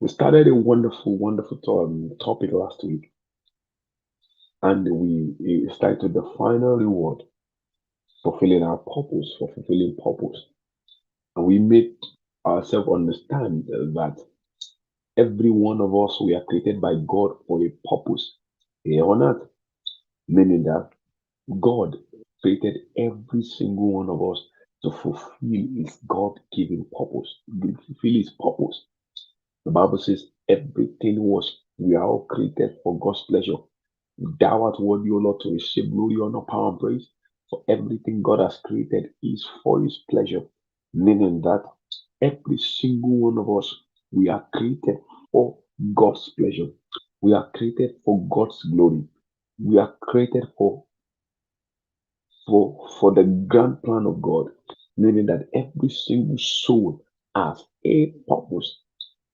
We started a wonderful topic last week, and it's titled "The Final Reward: Fulfilling Our Purpose for Fulfilling Purpose." And we made ourselves understand that every one of us we are created by God for a purpose here on earth, meaning that God created every single one of us to fulfill His God-given purpose, fulfill His purpose. The Bible says everything was we are all created for God's pleasure. Thou art worthy, O Lord, to receive glory, honor, power, and praise. For everything God has created is for His pleasure. Meaning that every single one of us, we are created for God's pleasure. We are created for God's glory. We are created for the grand plan of God. Meaning that every single soul has a purpose.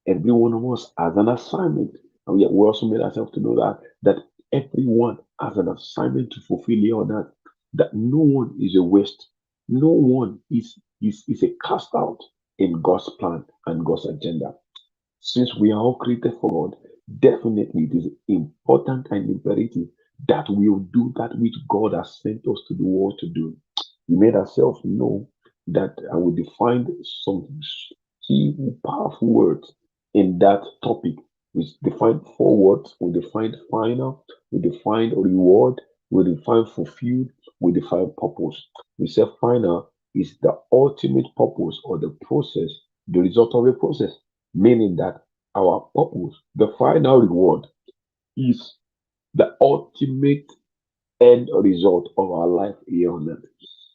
Every one of us has an assignment. And we also made ourselves to know that everyone has an assignment to fulfill here on earth. That no one is a waste. No one is a cast out in God's plan and God's agenda. Since we are all created for God, definitely it is important and imperative that we will do that which God has sent us to the world to do. We made ourselves know that, and we defined some key powerful words in that topic. We defined four words. We defined final, we defined reward, we defined fulfilled, we defined purpose. We said final is the ultimate purpose or the process, the result of a process, meaning that our purpose, the final reward, is the ultimate end result of our life here on earth.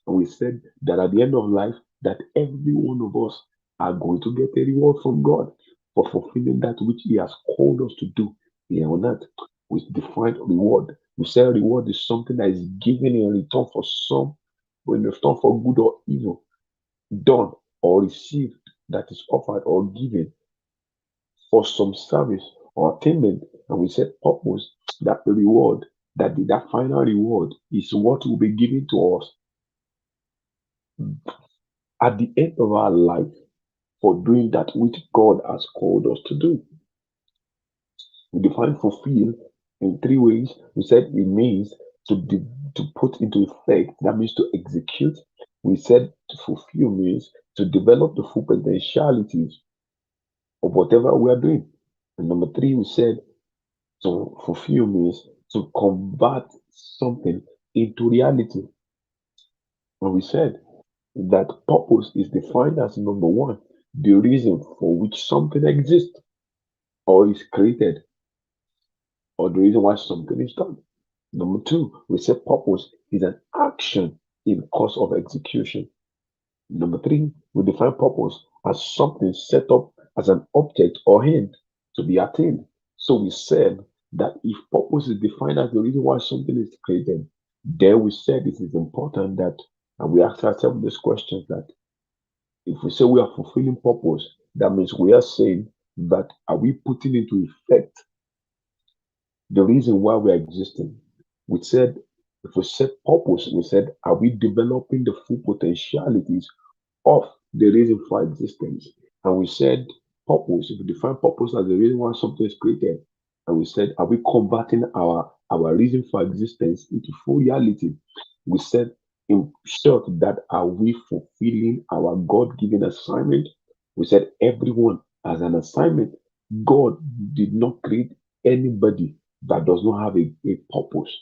And we said that at the end of life, that every one of us are going to get a reward from God for fulfilling that which He has called us to do here on earth. We defined reward. We said reward is something that is given in return for some, in return for good or evil, done or received, that is offered or given for some service or attainment. And we said purpose, that the reward, that final reward is what will be given to us at the end of our life for doing that which God has called us to do. We define fulfill in three ways. We said it means to put into effect, that means to execute. We said to fulfill means to develop the full potentialities of whatever we are doing. And number three, we said to fulfill means to convert something into reality. And we said that purpose is defined as number one, the reason for which something exists or is created, or the reason why something is done. Number two, we say purpose is an action in course of execution. Number three, we define purpose as something set up as an object or end to be attained. So we said that if purpose is defined as the reason why something is created, then we said it is important that, and we ask ourselves this question, that if we say we are fulfilling purpose, that means we are saying that are we putting into effect the reason why we are existing? We said, if we set purpose, we said, are we developing the full potentialities of the reason for existence? And we said, purpose, if we define purpose as the reason why something is created, and we said, are we converting our reason for existence into full reality? We said, in short, that are we fulfilling our God given assignment? We said, everyone has an assignment. God did not create anybody that does not have a purpose,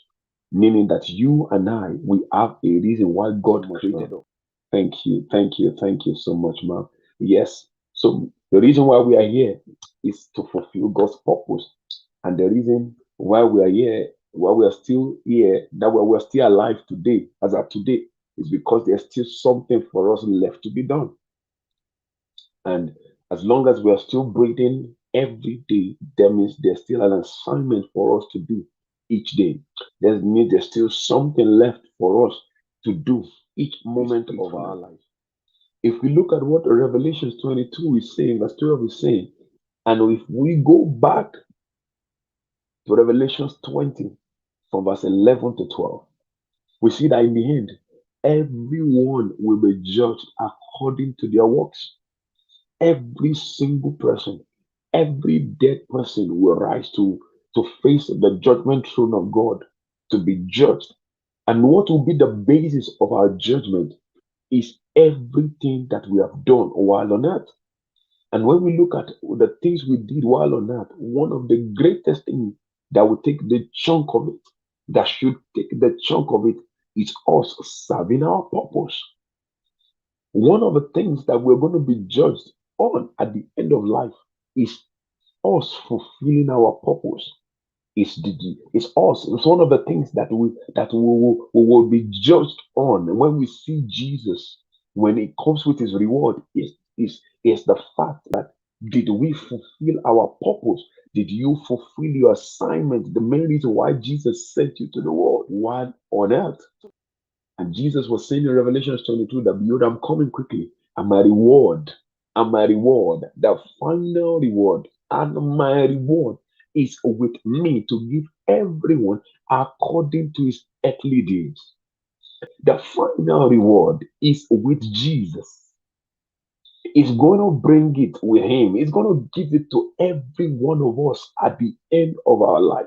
meaning that you and I, we have a reason why God created us. Thank you so much, ma'am. Yes. So the reason why we are here is to fulfill God's purpose. And the reason why we are here, why we are still here, that we're still alive today, as of today, is because there's still something for us left to be done. And as long as we are still breathing every day, that means there's still an assignment for us to do each day. That means there's still something left for us to do each moment of our life. If we look at what Revelation 22 is saying, verse 12 is saying, and if we go back to Revelation 20 from verse 11 to 12, we see that in the end, everyone will be judged according to their works. Every single person. Every dead person will rise to face the judgment throne of God to be judged. And what will be the basis of our judgment is everything that we have done while on earth. And when we look at the things we did while on earth, one of the greatest things that will take the chunk of it, that should take the chunk of it, is us serving our purpose. One of the things that we're going to be judged on at the end of life is us fulfilling our purpose. It's us. It's one of the things that we will be judged on. And when we see Jesus, when he comes with his reward, is the fact that did we fulfill our purpose? Did you fulfill your assignment? The main reason why Jesus sent you to the world while on earth. And Jesus was saying in Revelation 22 that behold, I'm coming quickly, and my reward, the final reward, and my reward is with me to give everyone according to his earthly deeds. The final reward is with Jesus. He's going to bring it with him. He's going to give it to every one of us at the end of our life.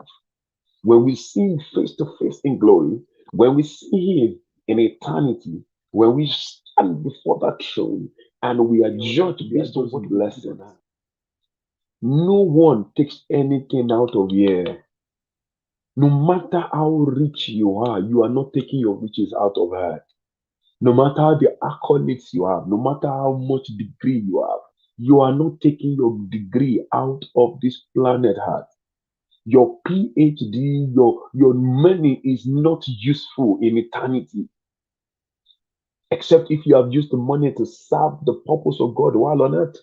When we see him face to face in glory, when we see him in eternity, when we stand before that throne and we are judged based on what blessings, no one takes anything out of here. No matter how rich you are not taking your riches out of her. No matter the accolades you have, no matter how much degree you are not taking your degree out of this planet Earth. Your PhD, your money is not useful in eternity, except if you have used the money to serve the purpose of God while on earth.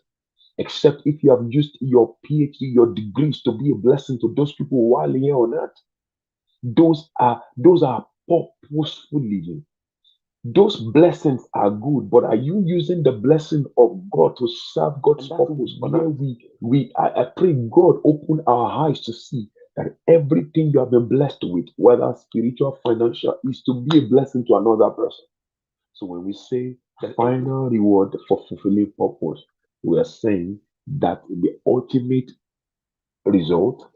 Except if you have used your PhD, your degrees to be a blessing to those people while here on earth. Those are purposeful living. Those blessings are good, but are you using the blessing of God to serve God's purpose? Where I pray God open our eyes to see that everything you have been blessed with, whether spiritual, financial, is to be a blessing to another person. So when we say the final reward for fulfilling purpose, we are saying that the ultimate result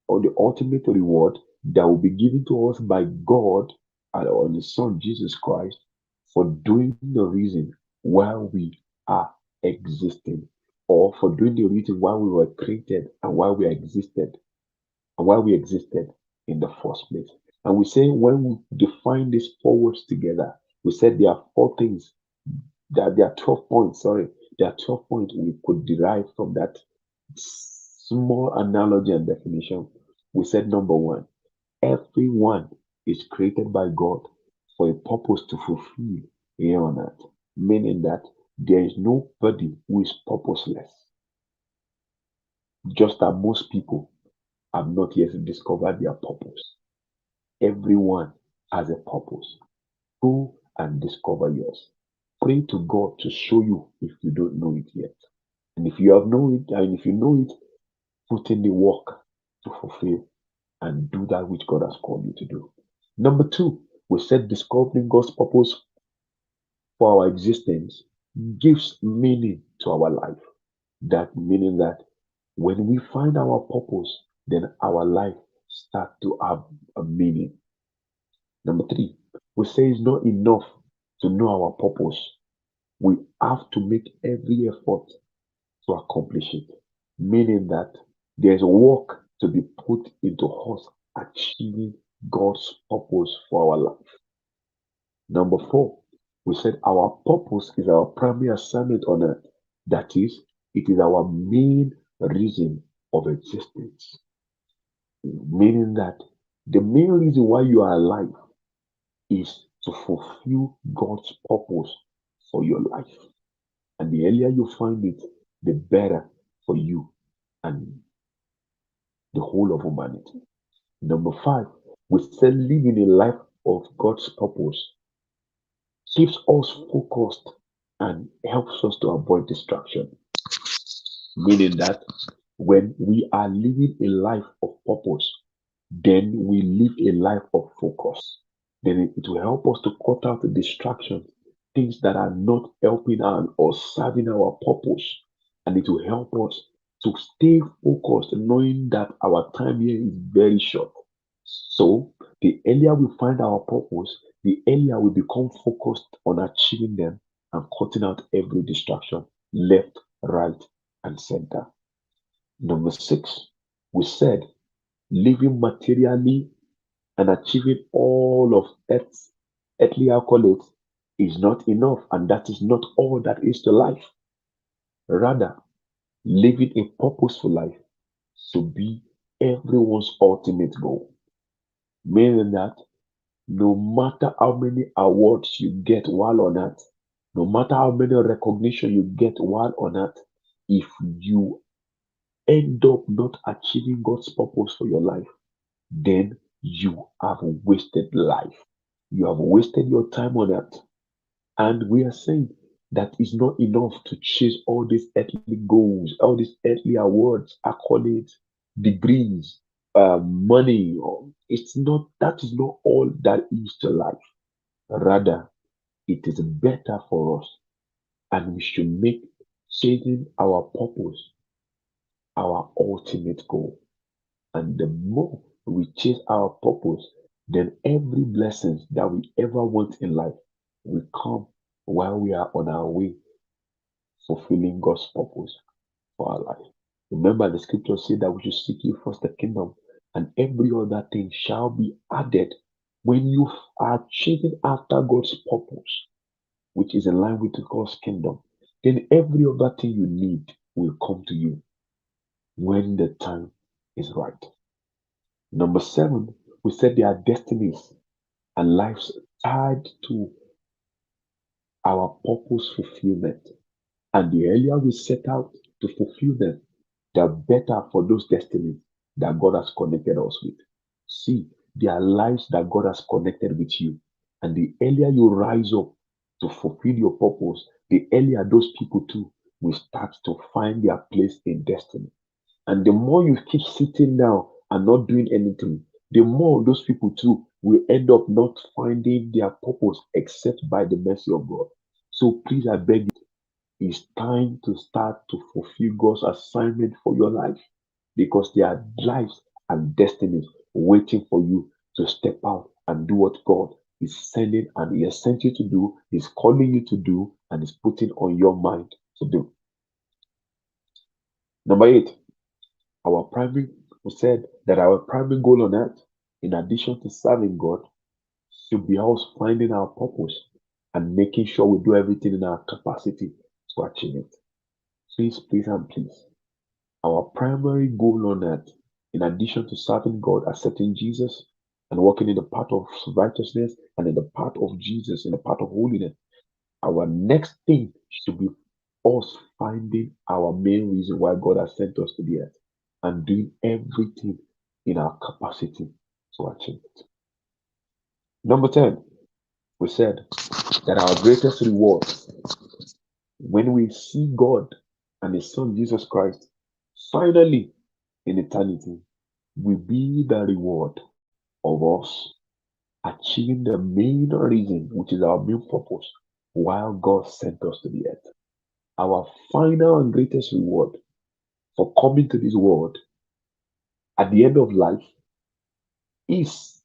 or the ultimate reward that will be given to us by God and on His Son Jesus Christ for doing the reason why we are existing, or for doing the reason why we were created and why we existed and why we existed in the first place. And we say when we define these four words together, we said there are four things that there are 12 points, sorry, there are 12 points we could derive from that small analogy and definition. We said number one, everyone is created by God for a purpose to fulfill here on earth, meaning that there is nobody who is purposeless, just that most people have not yet discovered their purpose. Everyone has a purpose. Go and discover yours. Pray to God to show you if you don't know it yet. And if you have known it, and if you know it, put in the work to fulfill and do that which God has called you to do. Number two, we said discovering God's purpose for our existence gives meaning to our life. That meaning that when we find our purpose, then our life starts to have a meaning. Number three, we say it's not enough to know our purpose. We have to make every effort to accomplish it, meaning that there's work to be put into us achieving God's purpose for our life. Number four, we said our purpose is our primary assignment on earth. That is, it is our main reason of existence, meaning that the main reason why you are alive is to fulfill God's purpose for your life. And the earlier you find it, the better for you and the whole of humanity. Number five, we said living a life of God's purpose keeps us focused and helps us to avoid distraction. Meaning that when we are living a life of purpose, then we live a life of focus. Then it will help us to cut out the distractions, things that are not helping us or serving our purpose. And it will help us to stay focused, knowing that our time here is very short. So, the earlier we find our purpose, the earlier we become focused on achieving them and cutting out every distraction left, right, and center. Number six, we said living materially and achieving all of earthly accolades is not enough, and that is not all that is to life. Rather, living a purposeful life should be everyone's ultimate goal. Meaning that no matter how many awards you get while on earth, no matter how many recognition you get while on earth, if you end up not achieving God's purpose for your life, then you have wasted life. You have wasted your time on earth. And we are saying that it's not enough to chase all these earthly goals, all these earthly awards, accolades, degrees, money. It's not, that is not all that is to life. Rather, it is better for us, and we should make chasing our purpose our ultimate goal. And the more we chase our purpose, then every blessing that we ever want in life will come while we are on our way fulfilling God's purpose for our life. Remember, the scripture said that we should seek ye first the kingdom, and every other thing shall be added. When you are chasing after God's purpose, which is in line with God's kingdom, then every other thing you need will come to you when the time is right. Number seven, we said there are destinies and lives tied to our purpose fulfillment. And the earlier we set out to fulfill them, the better for those destinies that God has connected us with. See, there are lives that God has connected with you. And the earlier you rise up to fulfill your purpose, the earlier those people too will start to find their place in destiny. And the more you keep sitting down and not doing anything, the more those people too will end up not finding their purpose except by the mercy of God. So please, I beg you, it's time to start to fulfill God's assignment for your life, because there are lives and destinies waiting for you to step out and do what God is sending and He has sent you to do, He's calling you to do, and is putting on your mind to do. Number eight, our primary, we said that our primary goal on earth, in addition to serving God, should be us finding our purpose and making sure we do everything in our capacity to achieve it. Please, please, and please. Our primary goal on earth, in addition to serving God, accepting Jesus, and walking in the path of righteousness and in the path of Jesus, in the path of holiness, our next thing should be us finding our main reason why God has sent us to the earth and doing everything in our capacity to achieve it. Number 10, we said that our greatest reward when we see God and His Son Jesus Christ finally in eternity will be the reward of us achieving the main reason, which is our main purpose, while God sent us to the earth. Our final and greatest reward for coming to this world at the end of life is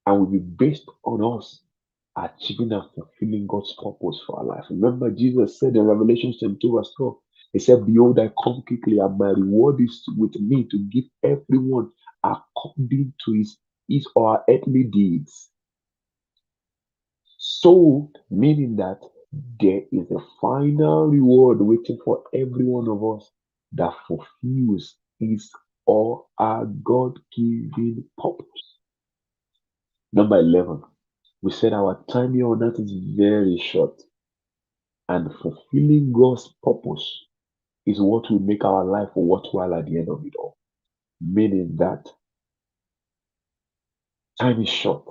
and will be based on us achieving and fulfilling God's purpose for our life. Remember, Jesus said in Revelation 22, verse 12, He said, Behold, I come quickly, and my reward is with me to give everyone according to his or her earthly deeds. So, meaning that there is a final reward waiting for every one of us that fulfills his or our God given purpose. Number 11, we said our time here on earth is very short, and fulfilling God's purpose is what will make our life worthwhile at the end of it all. Meaning that time is short,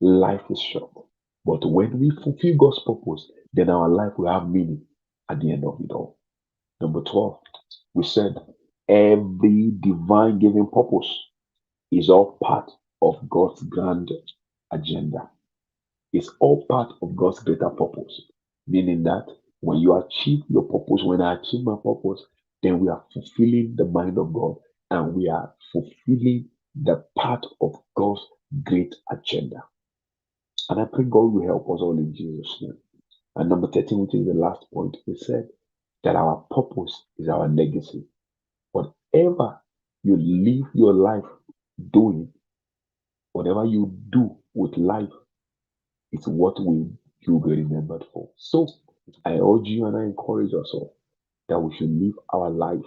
life is short. But when we fulfill God's purpose, then our life will have meaning at the end of it all. Number 12, we said every divine given purpose is all part of God's grand agenda. It's all part of God's greater purpose. Meaning that when you achieve your purpose, when I achieve my purpose, then we are fulfilling the mind of God and we are fulfilling the part of God's great agenda. And I pray God will help us all in Jesus' name. And number 13, which is the last point, we said that our purpose is our legacy. Whatever you live your life doing, whatever you do with life, is what you'll be remembered for. So I urge you and I encourage us all that we should live our life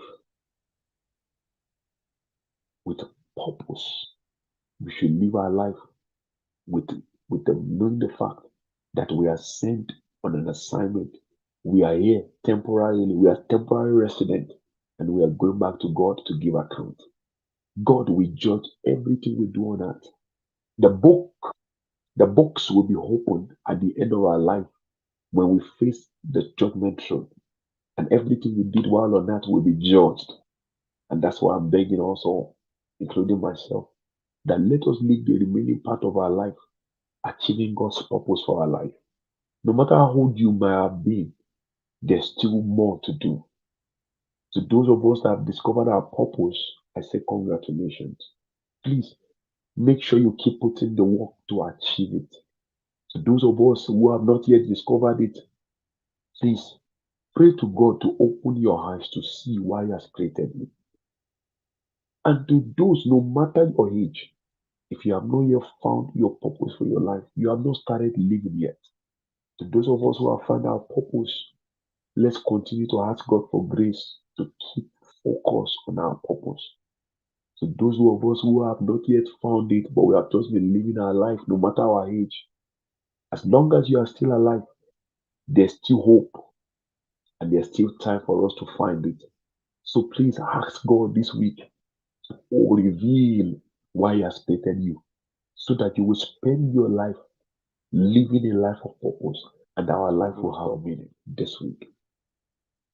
with purpose. We should live our life with knowing the fact that we are sent on an assignment. We are here temporarily, we are temporary resident, and we are going back to God to give account. God will judge everything we do on earth. The books will be opened at the end of our life when we face the judgment throne, and everything we did while on earth will be judged. And that's why I'm begging us all, including myself, that let us live the remaining part of our life achieving God's purpose for our life. No matter how old you may have been, there's still more to do. To those of us that have discovered our purpose, I say congratulations. Please make sure you keep putting the work to achieve it. To those of us who have not yet discovered it, please pray to God to open your eyes to see why He has created you. And to those, no matter your age, if you have not yet found your purpose for your life, you have not started living yet. To those of us who have found our purpose, let's continue to ask God for grace to keep focus on our purpose. To those of us who have not yet found it, but we have just been living our life, no matter our age, as long as you are still alive, there's still hope and there's still time for us to find it. So please ask God this week to reveal why He has created you so that you will spend your life living a life of purpose and our life will have meaning this week.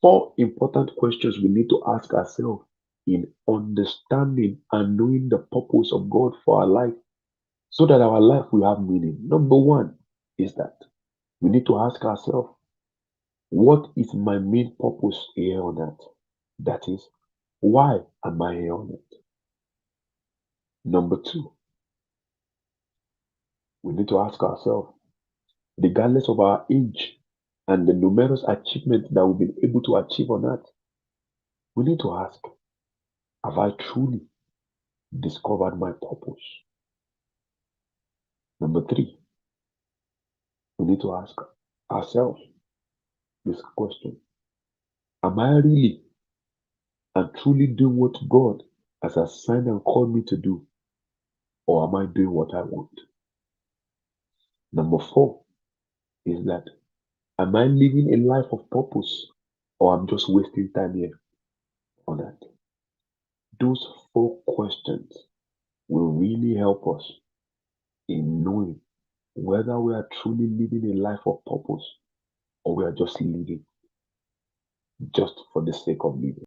4 important questions we need to ask ourselves in understanding and knowing the purpose of God for our life so that our life will have meaning. Number 1 is that we need to ask ourselves, what is my main purpose here on earth? That is, why am I here on earth? Number 2, we need to ask ourselves, regardless of our age and the numerous achievements that we've been able to achieve on earth, we need to ask, have I truly discovered my purpose? Number 3, we need to ask ourselves this question, am I really and truly doing what God has assigned and called me to do, or am I doing what I want? Number 4 is that, am I living a life of purpose, or I'm just wasting time here on earth? Those 4 questions will really help us in knowing whether we are truly living a life of purpose or we are just living just for the sake of living.